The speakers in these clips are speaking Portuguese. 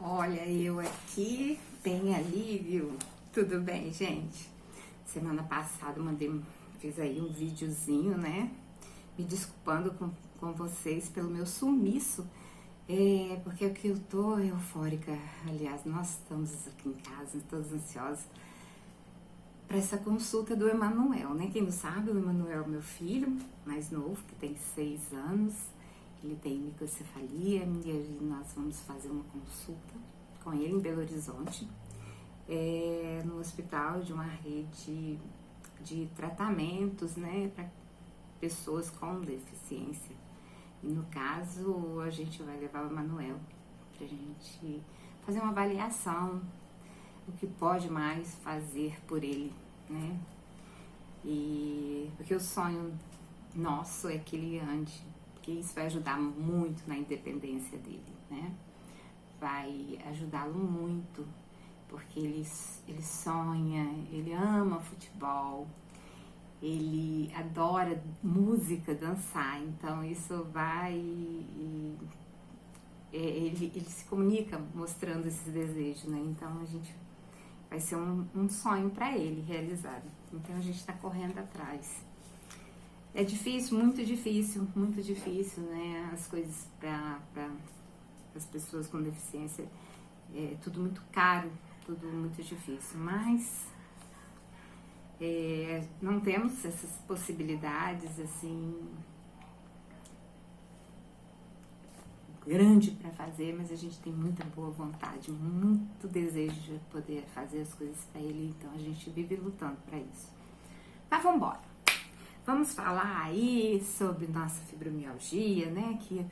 Olha, eu aqui, bem alívio. Tudo bem, gente? Semana passada fiz aí um videozinho, né? Me desculpando com vocês pelo meu sumiço. Porque aqui eu tô eufórica. Aliás, nós estamos aqui em casa, todos ansiosos para essa consulta do Emanuel, né? Quem não sabe, o Emanuel é meu filho mais novo, que tem 6 anos. Ele tem microcefalia e nós vamos fazer uma consulta com ele em Belo Horizonte, no hospital de uma rede de tratamentos, né, para pessoas com deficiência. E no caso, a gente vai levar o Emanuel para a gente fazer uma avaliação, o que pode mais fazer por ele, né? E porque o sonho nosso é que ele ande, porque isso vai ajudar muito na independência dele, né? Vai ajudá-lo muito, porque ele sonha, ele ama futebol, ele adora música, dançar, então isso vai... Ele se comunica mostrando esses desejos, né? Então a gente vai ser um sonho para ele realizado. Então a gente está correndo atrás. É difícil, muito difícil, né? As coisas para as pessoas com deficiência, é tudo muito caro, tudo muito difícil, mas não temos essas possibilidades assim grande para fazer, mas a gente tem muita boa vontade, muito desejo de poder fazer as coisas para ele, então a gente vive lutando para isso. Mas vamos embora. Vamos falar aí sobre nossa fibromialgia, né, que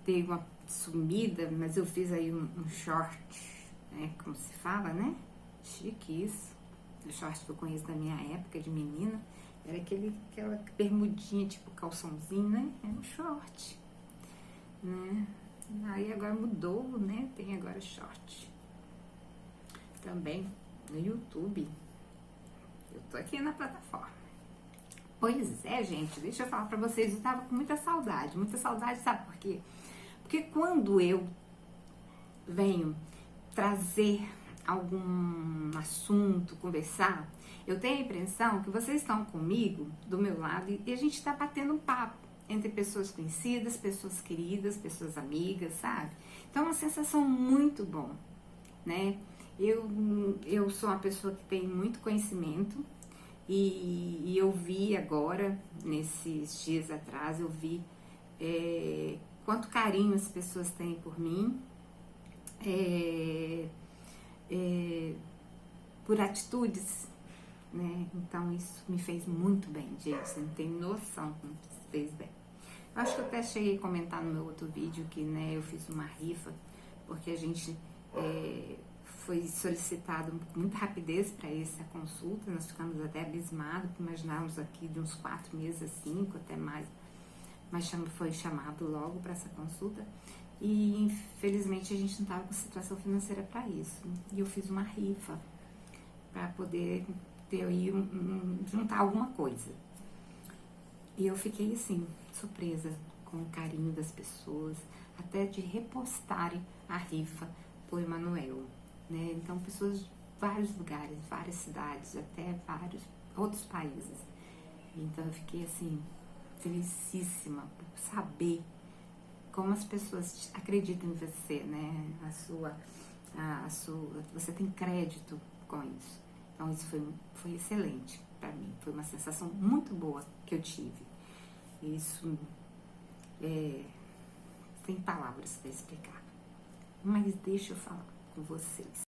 teve uma sumida, mas eu fiz aí um short, né, como se fala, né, chique isso, o short que eu conheço da minha época de menina, era aquela bermudinha, tipo calçãozinho, né, era um short, né, aí agora mudou, né, tem agora short, também no YouTube, eu tô aqui na plataforma. Pois é, gente, deixa eu falar pra vocês, eu tava com muita saudade, sabe por quê? Porque quando eu venho trazer algum assunto, conversar, eu tenho a impressão que vocês estão comigo, do meu lado, e a gente tá batendo um papo entre pessoas conhecidas, pessoas queridas, pessoas amigas, sabe? Então é uma sensação muito bom, né? Eu sou uma pessoa que tem muito conhecimento, e eu vi agora, nesses dias atrás, eu vi quanto carinho as pessoas têm por mim, por atitudes, né? Então isso me fez muito bem, gente, você não tem noção como fez bem. Eu acho que eu até cheguei a comentar no meu outro vídeo que, né, eu fiz uma rifa, porque a gente foi solicitado com muita rapidez para essa consulta, nós ficamos até abismados, porque imaginávamos aqui de uns 4 meses a 5, até mais, mas foi chamado logo para essa consulta, e infelizmente a gente não estava com situação financeira para isso, e eu fiz uma rifa para poder ter aí juntar alguma coisa, e eu fiquei assim, surpresa com o carinho das pessoas, até de repostarem a rifa por Emanuel, né? Então pessoas de vários lugares, várias cidades, até vários outros países. Então eu fiquei assim, felicíssima por saber como as pessoas acreditam em você, né? Você tem crédito com isso. Então isso foi excelente para mim, foi uma sensação muito boa que eu tive. Isso sem palavras para explicar. Mas deixa eu falar com vocês.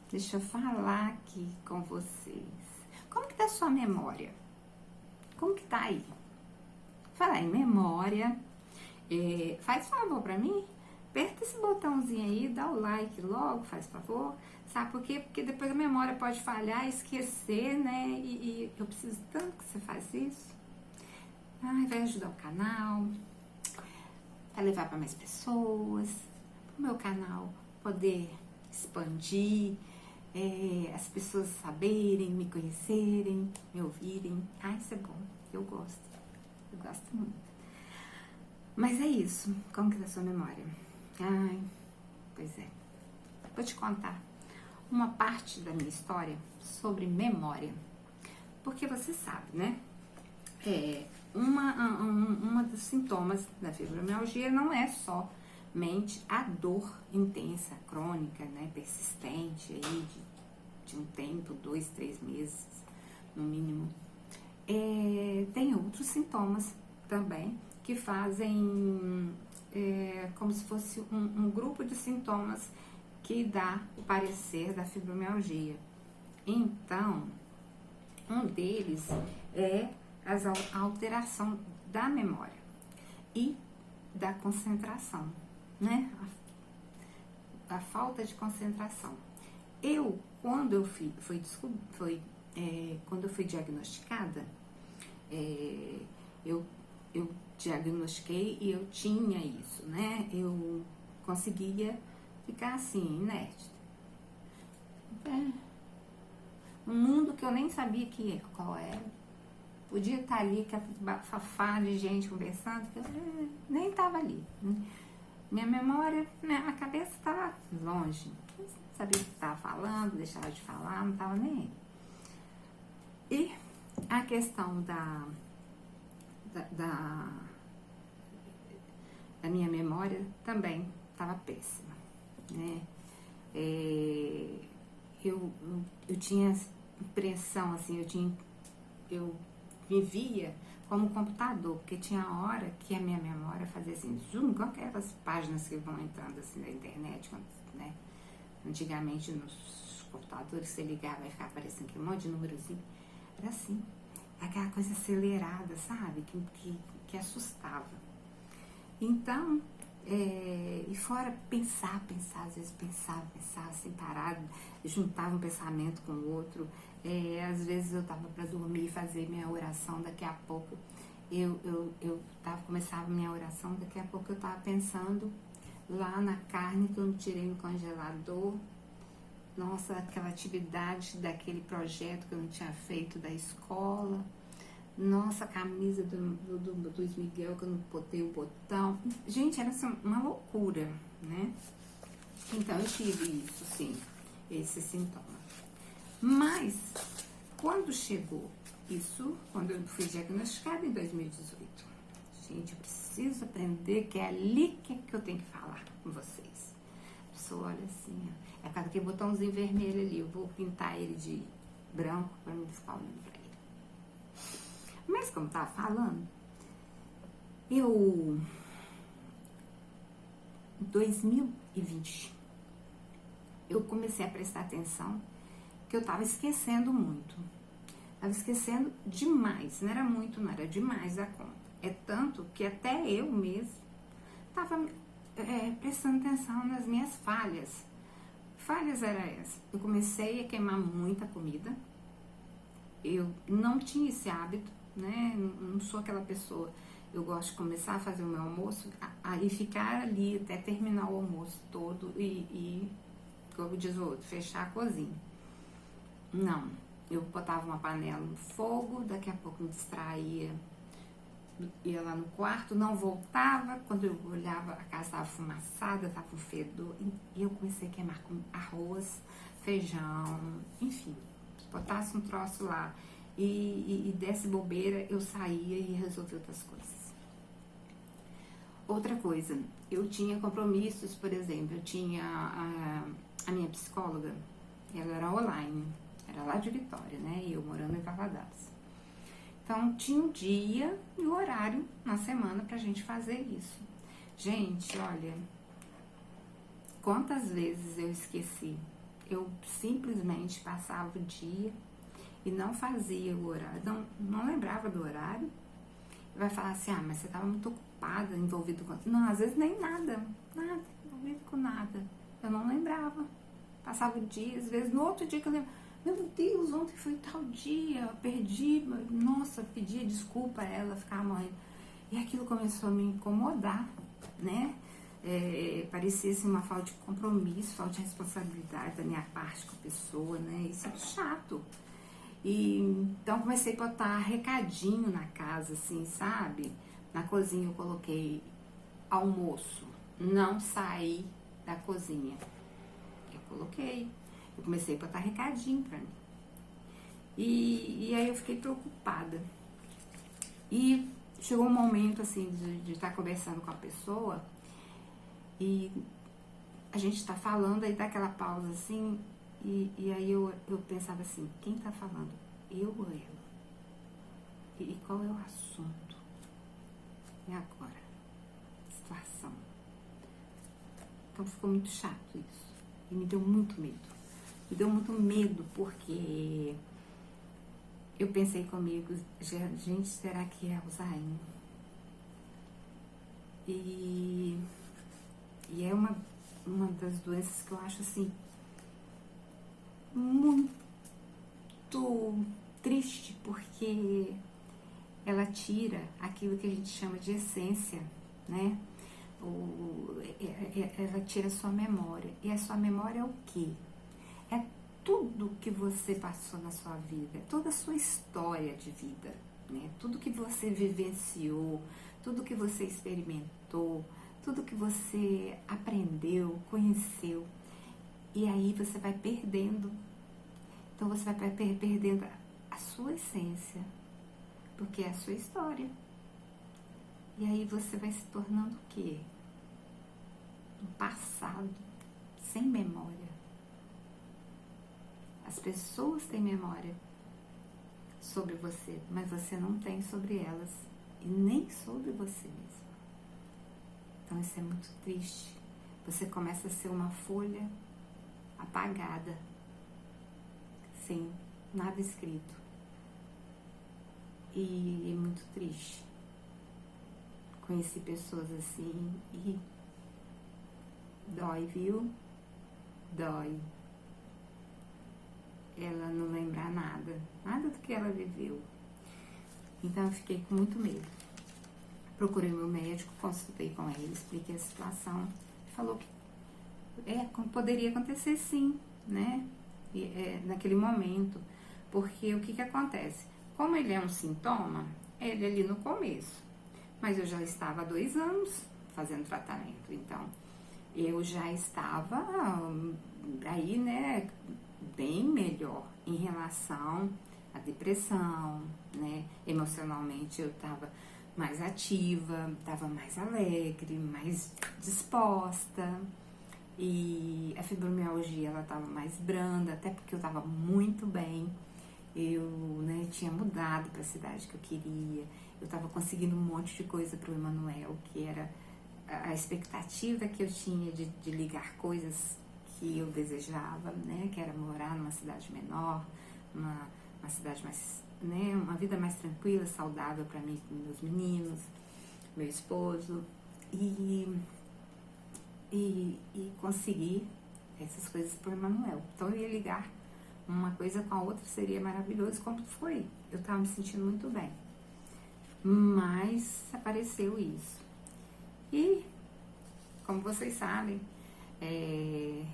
Deixa eu falar aqui com vocês. Como que tá a sua memória? Como que tá aí? Falar em memória, faz favor pra mim, aperta esse botãozinho aí, dá o like logo, faz favor. Sabe por quê? Porque depois a memória pode falhar, esquecer, né? E eu preciso tanto que você faça isso. Vai ajudar o canal, vai levar para mais pessoas, o meu canal poder expandir, as pessoas saberem, me conhecerem, me ouvirem. Isso é bom, eu gosto muito. Mas é isso, como que tá a sua memória? Pois é. vou te contar uma parte da minha história sobre memória. Porque você sabe, né? Uma dos sintomas da fibromialgia não é somente a dor intensa, crônica, né? Persistente aí de um tempo, 2, 3 meses, no mínimo. Tem outros sintomas também que fazem como se fosse um grupo de sintomas que dá o parecer da fibromialgia. Então, um deles é a alteração da memória e da concentração, né? A falta de concentração. Quando eu fui diagnosticada, eu diagnostiquei e eu tinha isso, né? Eu conseguia ficar assim, inerte. Um mundo que eu nem sabia qual era. Podia estar ali, que bafafá de gente conversando, que eu nem estava ali. Minha memória, a cabeça estava longe. Não sabia o que estava falando, deixava de falar, não estava nem aí. E a questão da minha memória também estava péssima, né? Eu tinha impressão, assim, eu me via como um computador, porque tinha hora que a minha memória fazia assim, zoom, igual aquelas páginas que vão entrando assim na internet, né? Antigamente nos computadores você ligava e ficava aparecendo aquele monte de númerozinho. Era assim, aquela coisa acelerada, sabe? Que assustava. Então, e fora pensar, às vezes pensava sem parar, juntava um pensamento com o outro. Às vezes eu tava para dormir e fazer minha oração, daqui a pouco começava minha oração, daqui a pouco eu tava pensando lá na carne que eu não tirei no congelador. Nossa, aquela atividade daquele projeto que eu não tinha feito da escola. Nossa, a camisa do Luiz Miguel que eu não botei o botão. Gente, era uma loucura, né? Então eu tive isso, sim, esse sintoma. Mas, quando chegou isso, quando eu fui diagnosticada em 2018, gente, eu preciso aprender que é ali que eu tenho que falar com vocês. A pessoa olha assim, ó, é cada aquele botãozinho vermelho ali, eu vou pintar ele de branco para não ficar olhando pra ele. Mas como eu tava falando, em 2020, eu comecei a prestar atenção que eu tava esquecendo muito. Tava esquecendo demais, não era muito, não era demais a conta. É tanto que até eu mesmo tava prestando atenção nas minhas falhas. Falhas era essa. Eu comecei a queimar muita comida. Eu não tinha esse hábito, né? Não sou aquela pessoa. Eu gosto de começar a fazer o meu almoço e ficar ali até terminar o almoço todo e como diz o outro, fechar a cozinha. Não, eu botava uma panela no fogo, daqui a pouco me distraía, ia lá no quarto, não voltava, quando eu olhava a casa estava fumaçada, estava um fedor, e eu comecei a queimar com arroz, feijão, enfim, botasse um troço lá e desse bobeira, eu saía e resolvia outras coisas. Outra coisa, eu tinha compromissos, por exemplo, eu tinha a minha psicóloga, ela era online, era lá de Vitória, né, e eu morando em Valadares. Então, tinha um dia e o horário na semana pra gente fazer isso. Gente, olha, quantas vezes eu esqueci. Eu simplesmente passava o dia e não fazia o horário, não lembrava do horário. Vai falar assim, mas você estava muito ocupada, envolvido com... Não, às vezes nem nada, envolvido com nada. Eu não lembrava. Passava o dia, às vezes no outro dia que eu lembro, meu Deus, ontem foi tal dia, eu perdi, nossa, pedia desculpa a ela, ficava morrendo. E aquilo começou a me incomodar, né? Parecia assim, uma falta de compromisso, falta de responsabilidade da minha parte com a pessoa, né? Isso é chato. Então comecei a botar recadinho na casa, assim, sabe? Na cozinha eu coloquei almoço, não sair da cozinha. Eu Coloquei. Eu comecei a botar recadinho pra mim. E aí eu fiquei preocupada. E chegou um momento, assim, de estar conversando com a pessoa e a gente tá falando, aí dá aquela pausa, assim, e aí eu pensava assim, quem tá falando? Eu ou ela? E qual é o assunto? E agora? Situação. Então ficou muito chato isso. E me deu muito medo. Me deu muito medo porque eu pensei comigo, gente, será que é Alzheimer? E é uma das doenças que eu acho assim muito triste, porque ela tira aquilo que a gente chama de essência, né? Ela tira a sua memória. E a sua memória é o quê? É tudo que você passou na sua vida, toda a sua história de vida, né? Tudo que você vivenciou, tudo que você experimentou, tudo que você aprendeu, conheceu. E aí você vai perdendo. Então você vai perdendo a sua essência, porque é a sua história. E aí você vai se tornando o quê? Um passado sem memória. As pessoas têm memória sobre você, mas você não tem sobre elas e nem sobre você mesmo. Então isso é muito triste. Você começa a ser uma folha apagada, sem nada escrito. E é muito triste. Conheci pessoas assim e dói, viu? Dói. Ela não lembrar nada do que ela viveu. Então eu fiquei com muito medo. Procurei meu médico, consultei com ele, expliquei a situação. Falou que poderia acontecer sim, né? Naquele momento. Porque o que acontece? Como ele é um sintoma, ele ali no começo. Mas eu já estava há 2 anos fazendo tratamento. Então, eu já estava aí, né, bem melhor em relação à depressão, né? Emocionalmente eu estava mais ativa, estava mais alegre, mais disposta. E a fibromialgia, ela estava mais branda, até porque eu estava muito bem. Eu, né, tinha mudado para a cidade que eu queria. Eu estava conseguindo um monte de coisa para o Emanuel, que era a expectativa que eu tinha de ligar coisas que eu desejava, né? Que era morar numa cidade menor, uma cidade mais, né? Uma vida mais tranquila, saudável para mim, com meus meninos, meu esposo. E conseguir essas coisas para o Emanuel. Então eu ia ligar uma coisa com a outra, seria maravilhoso, como foi. Eu estava me sentindo muito bem. Mas apareceu isso. E, como vocês sabem,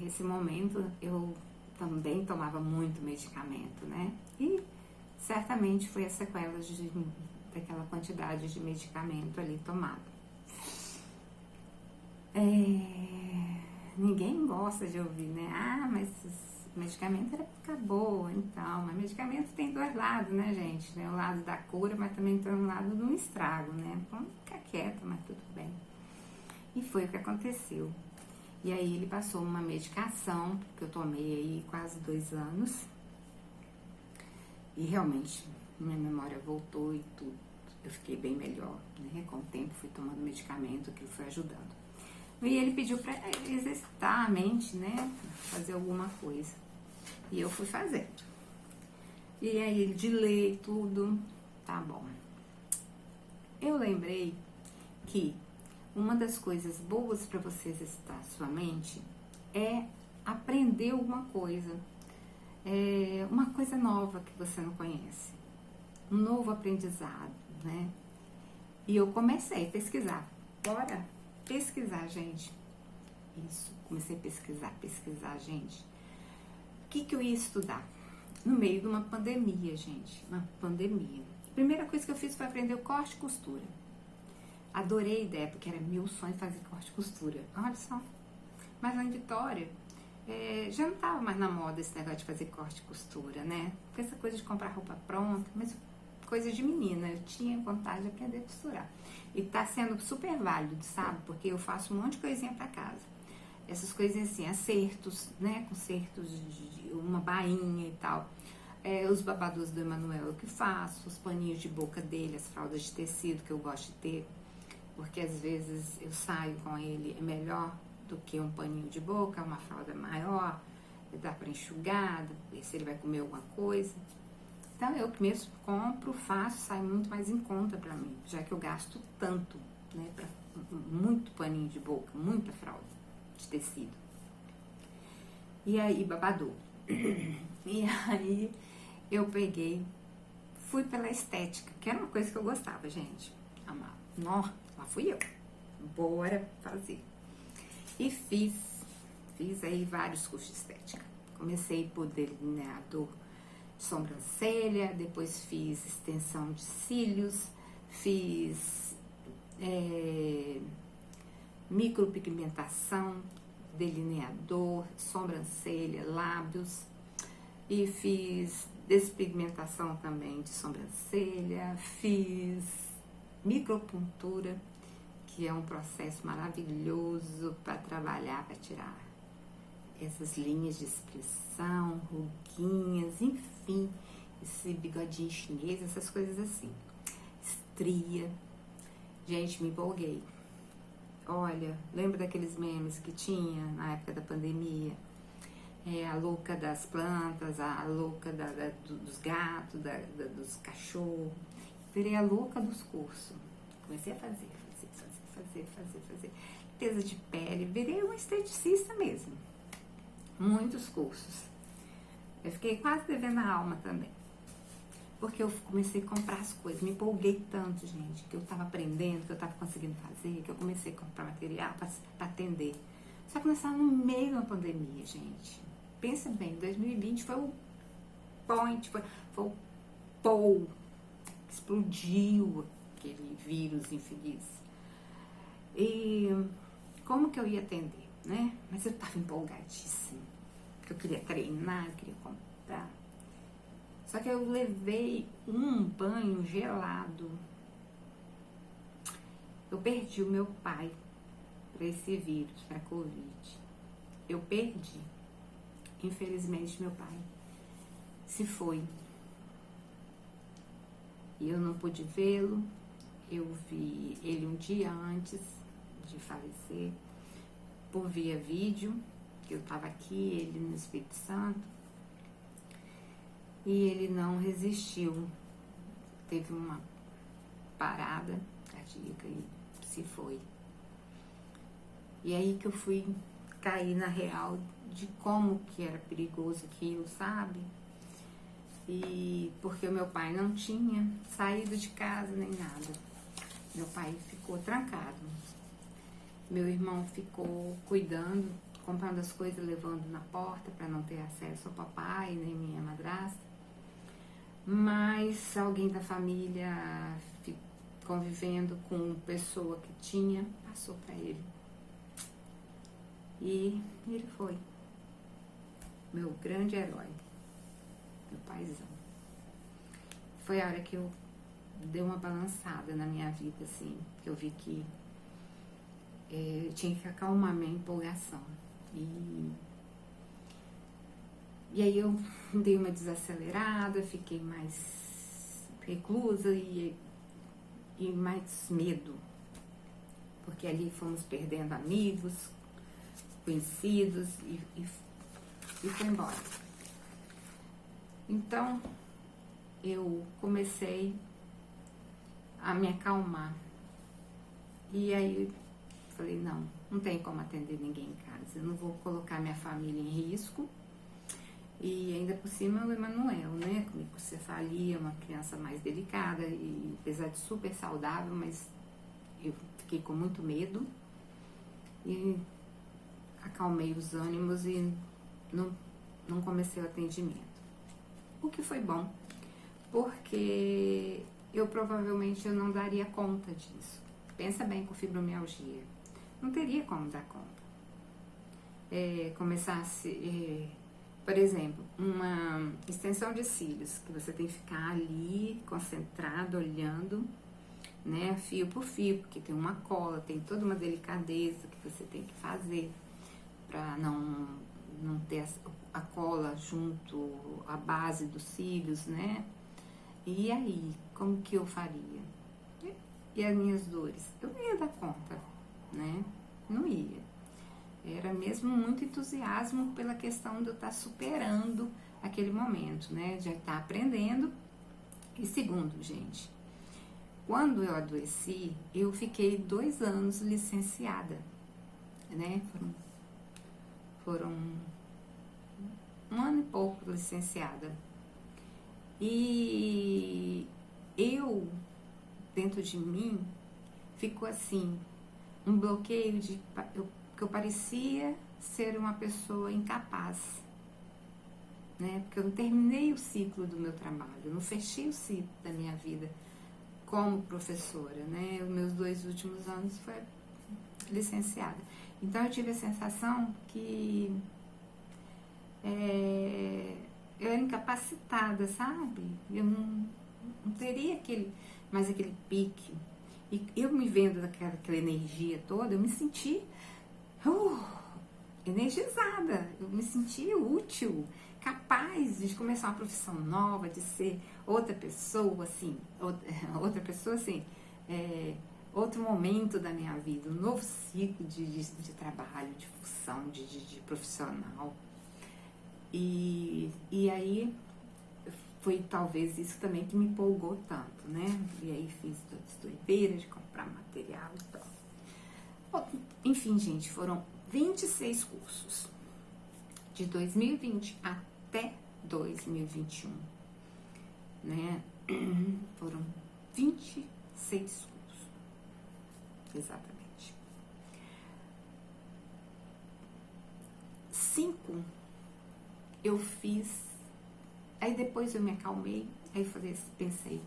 esse momento eu também tomava muito medicamento, né? E certamente foi a sequela daquela quantidade de medicamento ali tomado. Ninguém gosta de ouvir, né? Ah, mas medicamento era pra ficar boa, então. Mas medicamento tem 2 lados, né, gente? Tem o lado da cura, mas também tem o lado do estrago, né? Então, fica quieta, mas tudo bem. E foi o que aconteceu. E aí ele passou uma medicação que eu tomei aí quase 2 anos. E realmente, minha memória voltou e tudo. Eu fiquei bem melhor, né? Com o tempo fui tomando medicamento, aquilo foi ajudando. E ele pediu para exercitar a mente, né? Fazer alguma coisa. E eu fui fazendo. E aí ele de ler tudo, tá bom. Eu lembrei que uma das coisas boas para você exercitar sua mente é aprender alguma coisa. Uma coisa nova que você não conhece. Um novo aprendizado, né? E eu comecei a pesquisar. Bora pesquisar, gente. Isso, comecei a pesquisar, gente. O que eu ia estudar? No meio de uma pandemia, gente. Uma pandemia. A primeira coisa que eu fiz foi aprender o corte e costura. Adorei a ideia, porque era meu sonho fazer corte e costura. Olha só. Mas lá em Vitória, já não tava mais na moda esse negócio de fazer corte e costura, né? Porque essa coisa de comprar roupa pronta, mas coisa de menina, eu tinha vontade de aprender a costurar. E tá sendo super válido, sabe? Porque eu faço um monte de coisinha pra casa. Essas coisinhas assim, acertos, né? Concertos de uma bainha e tal. Os babadores do Emanuel eu que faço, os paninhos de boca dele, as fraldas de tecido que eu gosto de ter, porque às vezes eu saio com ele, é melhor do que um paninho de boca, uma fralda maior, dá para enxugar, ver se ele vai comer alguma coisa. Então eu mesmo compro, faço, sai muito mais em conta para mim, já que eu gasto tanto, né, para muito paninho de boca, muita fralda de tecido. E aí, babador. E aí eu peguei, fui pela estética, que era uma coisa que eu gostava, gente. Amava. Nó, lá fui eu. Bora fazer. E fiz aí vários cursos de estética. Comecei por delineador de sobrancelha, depois fiz extensão de cílios, fiz micropigmentação, delineador, sobrancelha, lábios, e fiz despigmentação também de sobrancelha, fiz micropuntura, que é um processo maravilhoso para trabalhar, para tirar essas linhas de expressão, ruguinhas, enfim, esse bigodinho chinês, essas coisas assim. Estria. Gente, me empolguei. Olha, lembra daqueles memes que tinha na época da pandemia? A louca das plantas, a louca dos gatos, dos cachorros. Virei a louca dos cursos. Comecei a fazer. Limpeza de pele, virei uma esteticista mesmo. Muitos cursos. Eu fiquei quase devendo a alma também. Porque eu comecei a comprar as coisas, me empolguei tanto, gente, que eu tava aprendendo, que eu tava conseguindo fazer, que eu comecei a comprar material para atender. Só que nós estávamos no meio de uma pandemia, gente. Pensa bem, 2020 foi o point, foi o pou, explodiu aquele vírus infeliz. E como que eu ia atender, né? Mas eu tava empolgadíssima, porque eu queria treinar, eu queria comprar. Só que eu levei um banho gelado. Eu perdi o meu pai para esse vírus, para a Covid. Eu perdi. Infelizmente, meu pai se foi. E eu não pude vê-lo. Eu vi ele um dia antes de falecer, por via vídeo, que eu estava aqui, ele no Espírito Santo. E ele não resistiu. Teve uma parada cardíaca e se foi. E aí que eu fui cair na real de como que era perigoso aquilo, sabe? E porque o meu pai não tinha saído de casa nem nada. Meu pai ficou trancado. Meu irmão ficou cuidando, comprando as coisas, levando na porta para não ter acesso ao papai, nem minha madrasta. Mas alguém da família, convivendo com pessoa que tinha, passou para ele. E ele foi. Meu grande herói. Meu paizão. Foi a hora que eu dei uma balançada na minha vida, assim. Que eu vi que eu tinha que acalmar minha empolgação. E aí eu dei uma desacelerada, fiquei mais reclusa e mais medo. Porque ali fomos perdendo amigos, conhecidos e foi embora. Então, eu comecei a me acalmar. E aí, falei, não tem como atender ninguém em casa. Eu não vou colocar minha família em risco. E ainda por cima o Emanuel, né? Com microcefalia, uma criança mais delicada. E apesar de super saudável, mas eu fiquei com muito medo. E acalmei os ânimos e não comecei o atendimento. O que foi bom, porque eu provavelmente não daria conta disso. Pensa bem com fibromialgia. Não teria como dar conta. começasse, por exemplo, uma extensão de cílios, que você tem que ficar ali, concentrado, olhando, né, fio por fio, porque tem uma cola, tem toda uma delicadeza que você tem que fazer para não ter a cola junto à base dos cílios, né? E aí, como que eu faria? E as minhas dores? Eu não ia dar conta, né? Não ia. Era mesmo muito entusiasmo pela questão de eu estar superando aquele momento, né? De estar aprendendo. E segundo, gente, quando eu adoeci, eu fiquei 2 anos licenciada, né? Foram 1 ano e pouco licenciada. E eu, dentro de mim, ficou assim, um bloqueio que eu parecia ser uma pessoa incapaz, né? Porque eu não terminei o ciclo do meu trabalho, eu não fechei o ciclo da minha vida como professora, né? Os meus 2 últimos anos foi licenciada. Então eu tive a sensação que eu era incapacitada, sabe? Eu não teria mais aquele pique. E eu me vendo daquela energia toda, eu me senti energizada, eu me senti útil, capaz de começar uma profissão nova, de ser outra pessoa, assim, outro momento da minha vida, um novo ciclo de trabalho, de função, de profissional. E aí foi talvez isso também que me empolgou tanto, né? E aí fiz todas as doideiras de comprar material e tal. Enfim, gente, foram 26 cursos de 2020 até 2021, né? Foram 26 cursos, exatamente. 5 eu fiz, aí depois eu me acalmei, aí pensei,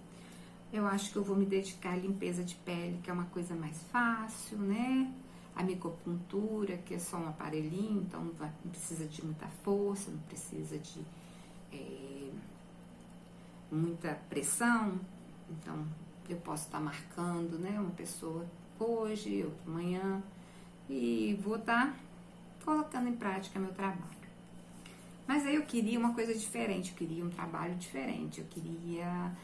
eu acho que eu vou me dedicar à limpeza de pele, que é uma coisa mais fácil, né? A micropuntura, que é só um aparelhinho, então não precisa de muita força, não precisa de muita pressão, então eu posso estar marcando, né, uma pessoa hoje, outra amanhã, e vou estar colocando em prática meu trabalho. Mas aí eu queria uma coisa diferente, eu queria um trabalho diferente, eu queria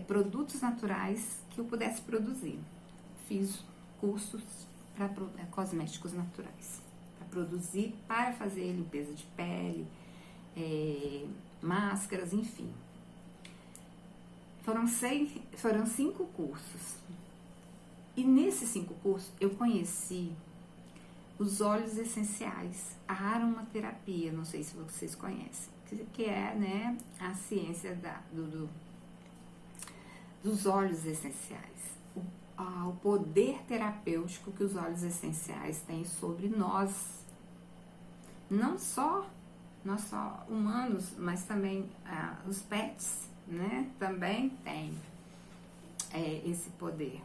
produtos naturais que eu pudesse produzir. Fiz cursos para cosméticos naturais, para produzir, para fazer limpeza de pele, máscaras, enfim. Foram 5 cursos. E nesses 5 cursos eu conheci os óleos essenciais, a aromaterapia, não sei se vocês conhecem, que é, né, a ciência dos óleos essenciais, o poder terapêutico que os óleos essenciais têm sobre nós, não só humanos, mas também os pets, né, também tem esse poder.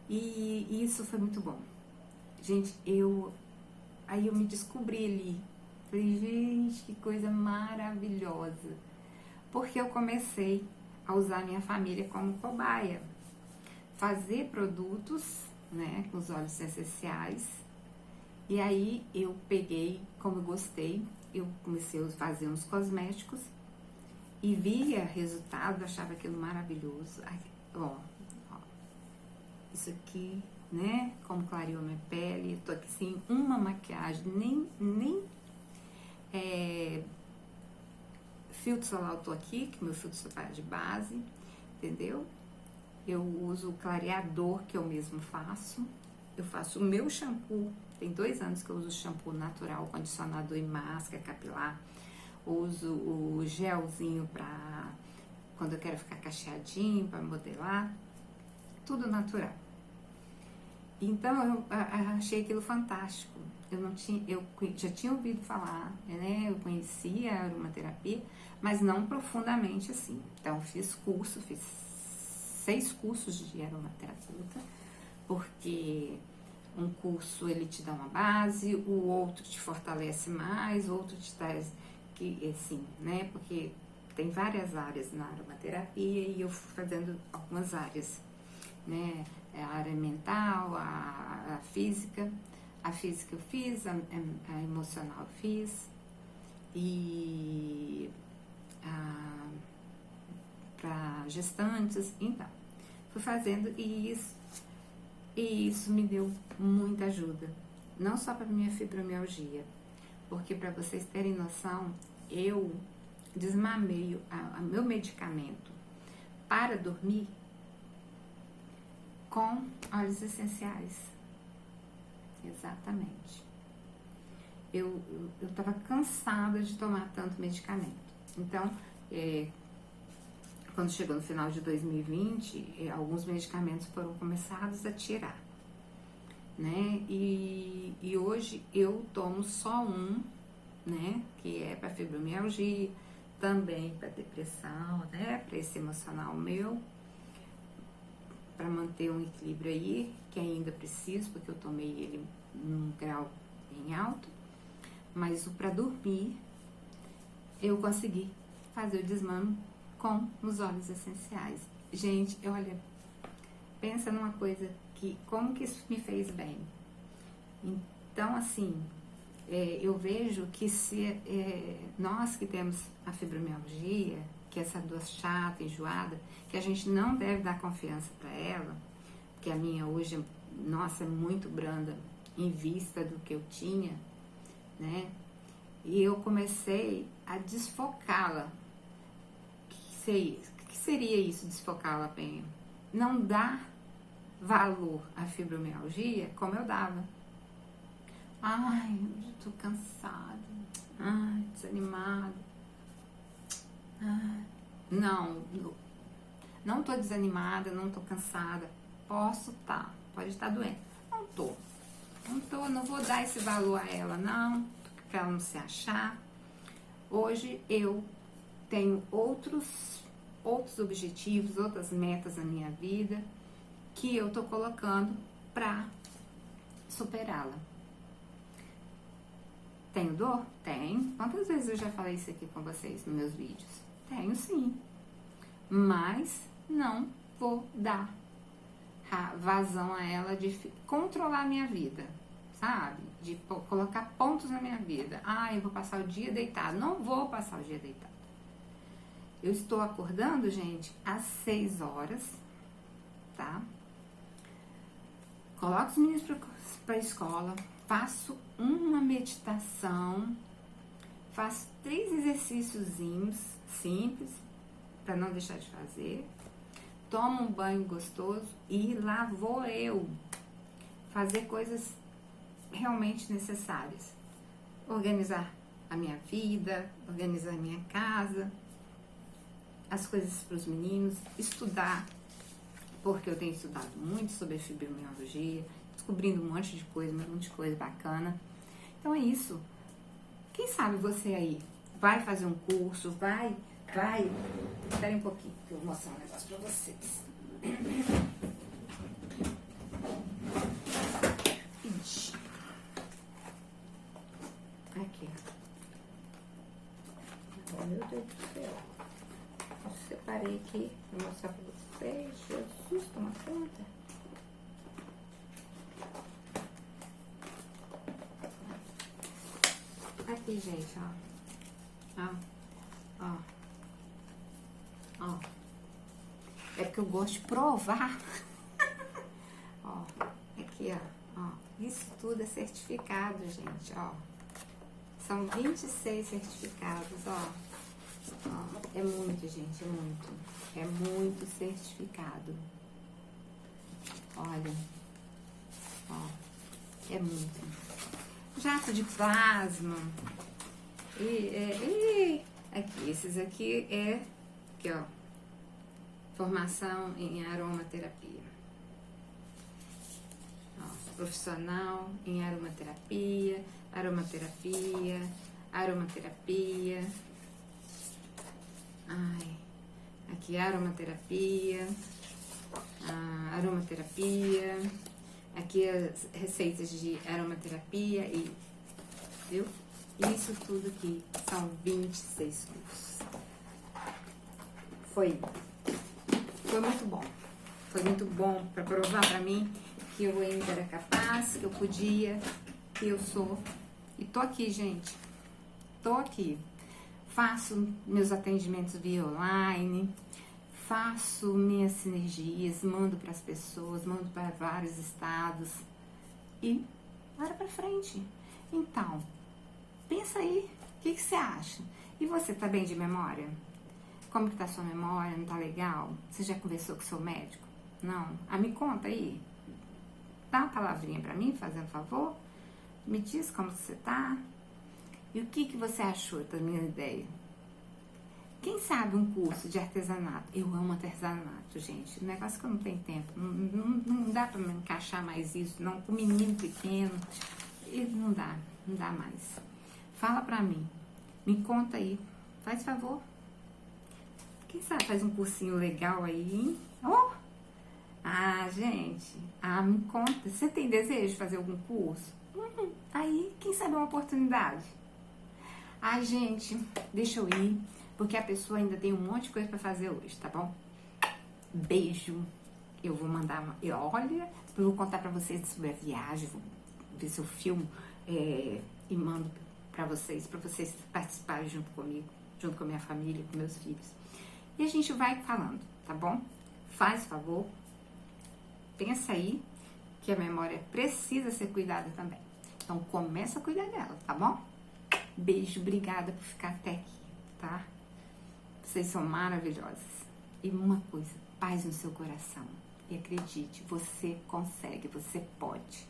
E isso foi muito bom. Gente, aí eu me descobri ali. Falei, gente, que coisa maravilhosa. Porque eu comecei a usar minha família como cobaia. Fazer produtos, né, com os óleos essenciais. E aí eu peguei, como eu gostei, eu comecei a fazer uns cosméticos e via resultado, achava aquilo maravilhoso. Ai, ó, isso aqui, né, como clareou minha pele, tô aqui sem uma maquiagem, nem filtro solar eu tô aqui, que meu filtro solar é de base, entendeu? Eu uso o clareador que eu mesmo faço, eu faço o meu shampoo, tem 2 anos que eu uso shampoo natural, condicionador e máscara capilar, uso o gelzinho pra quando eu quero ficar cacheadinho, pra modelar, tudo natural. Então eu achei aquilo fantástico. Eu já tinha ouvido falar, né? Eu conhecia a aromaterapia, mas não profundamente assim. Então fiz 6 cursos de aromaterapeuta, porque Um curso ele te dá uma base, o outro te fortalece mais, o outro te traz que assim, né? Porque tem várias áreas na aromaterapia e eu fui fazendo algumas áreas, né? A área mental, a física. A física eu fiz, a emocional eu fiz e para gestantes, então fui fazendo e isso me deu muita ajuda, não só para minha fibromialgia, porque para vocês terem noção, eu desmamei meu medicamento para dormir com óleos essenciais. Exatamente. Eu estava cansada de tomar tanto medicamento. Então, quando chegou no final de 2020, alguns medicamentos foram começados a tirar, né? E hoje eu tomo só um, né? Que é para fibromialgia, também para depressão, né? Para esse emocional meu, para manter um equilíbrio aí, que ainda preciso, porque eu tomei ele num grau bem alto, mas o para dormir eu consegui fazer o desmame com os óleos essenciais. Gente, olha, pensa numa coisa que, como que isso me fez bem. Então, assim, eu vejo que se nós que temos a fibromialgia, que é essa dor chata, enjoada, que a gente não deve dar confiança para ela, porque a minha hoje, nossa, é muito branda em vista do que eu tinha, né? E eu comecei a desfocá-la. O que seria isso, desfocá-la, Penha? Não dar valor à fibromialgia como eu dava. Ai, eu tô cansada. Ai, desanimada. Ai, não tô desanimada, não tô cansada. Posso estar, pode estar doente. Não vou dar esse valor a ela, não, pra ela não se achar. Hoje eu tenho outros objetivos, outras metas na minha vida que eu tô colocando pra superá-la. Tenho dor? Tenho. Quantas vezes eu já falei isso aqui com vocês nos meus vídeos? Tenho sim. Mas não vou dar vazão a ela de controlar a minha vida, sabe? De colocar pontos na minha vida. Ah, eu vou passar o dia deitado. Não vou passar o dia deitado. Eu estou acordando, gente, às 6 horas, tá? Coloco os meninos para a escola, faço uma meditação, faço 3 exercíciozinhos simples, para não deixar de fazer, tomo um banho gostoso e lá vou eu fazer coisas realmente necessárias. Organizar a minha vida, organizar a minha casa, as coisas para os meninos, estudar, porque eu tenho estudado muito sobre fibromialgia, descobrindo um monte de coisa bacana. Então é isso. Quem sabe você aí vai fazer um curso, vai. Espera um pouquinho que eu vou mostrar um negócio pra vocês. Ixi. Aqui. Oh, meu Deus do céu. Eu separei aqui pra mostrar pra vocês. Jesus, toma conta. Aqui, gente, ó. É porque eu gosto de provar. Ó, aqui, ó. Isso tudo é certificado, gente, ó. São 26 certificados, ó. É muito, gente, é muito. É muito certificado. Olha. Ó, é muito. Jato de plasma. Aqui, esses aqui aqui, ó, formação em aromaterapia. Ó, profissional em aromaterapia. Ai, aqui aromaterapia. Aqui as receitas de aromaterapia e, viu? Isso tudo aqui são 26 cursos. Foi muito bom. Foi muito bom para provar para mim que eu ainda era capaz, que eu podia, que eu sou. E tô aqui, gente. Tô aqui. Faço meus atendimentos via online, faço minhas sinergias, mando para as pessoas, mando para vários estados e bora para frente. Então, pensa aí, o que você acha? E você tá bem de memória? Como que tá a sua memória? Não tá legal? Você já conversou com o seu médico? Não? Me conta aí. Dá uma palavrinha pra mim, fazendo favor. Me diz como você tá. E o que você achou da minha ideia? Quem sabe um curso de artesanato? Eu amo artesanato, gente. O negócio que eu não tenho tempo. Não dá pra me encaixar mais isso, não. Com menino pequeno. Não dá mais. Fala pra mim. Me conta aí. Faz favor. Quem sabe faz um cursinho legal aí, hein? Oh! Gente. Me conta. Você tem desejo de fazer algum curso? Aí, quem sabe é uma oportunidade. Gente, deixa eu ir, porque a pessoa ainda tem um monte de coisa pra fazer hoje, tá bom? Beijo. Eu vou mandar olha, eu vou contar pra vocês sobre a viagem, vou ver se eu filmo e mando pra vocês participarem junto comigo, junto com a minha família, com meus filhos. E a gente vai falando, tá bom? Faz favor, pensa aí que a memória precisa ser cuidada também. Então começa a cuidar dela, tá bom? Beijo, obrigada por ficar até aqui, tá? Vocês são maravilhosas. E uma coisa, paz no seu coração. E acredite, você consegue, você pode.